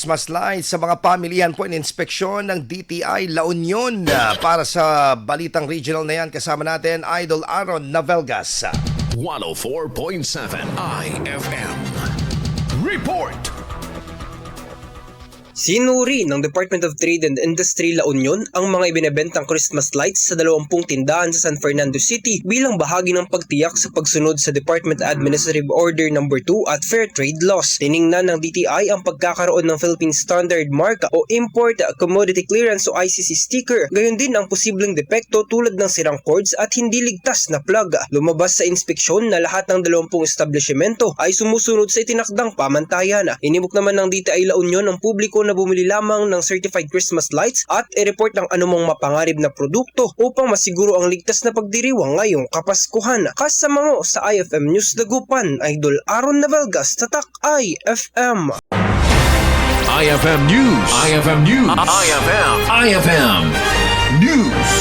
Christmas lights sa mga pamilihan po ininspeksyon ng DTI La Union. Para sa balitang regional na yan, kasama natin Idol Aaron Navelgas. 104.7 IFM Report. Sinuri ng Department of Trade and Industry La Union ang mga ibinebentang Christmas lights sa 20 tindahan sa San Fernando City bilang bahagi ng pagtiyak sa pagsunod sa Department Administrative Order No. 2 at Fair Trade Laws. Tiningnan ng DTI ang pagkakaroon ng Philippine Standard Mark o Import Commodity Clearance o ICC sticker, gayon din ang posibleng depekto tulad ng sirang cords at hindi ligtas na plug. Lumabas sa inspeksyon na lahat ng 20 establishmento ay sumusunod sa itinakdang pamantayan. Inibok naman ng DTI La Union ang publiko na bumili lamang ng certified Christmas lights at i-report ang anumang mapangarib na produkto upang masiguro ang ligtas na pagdiriwang ngayong Kapaskuhan. Kasama mo sa IFM News Dagupan, Idol Aaron Navelgas, Tatak IFM. IFM News. IFM News. IFM News.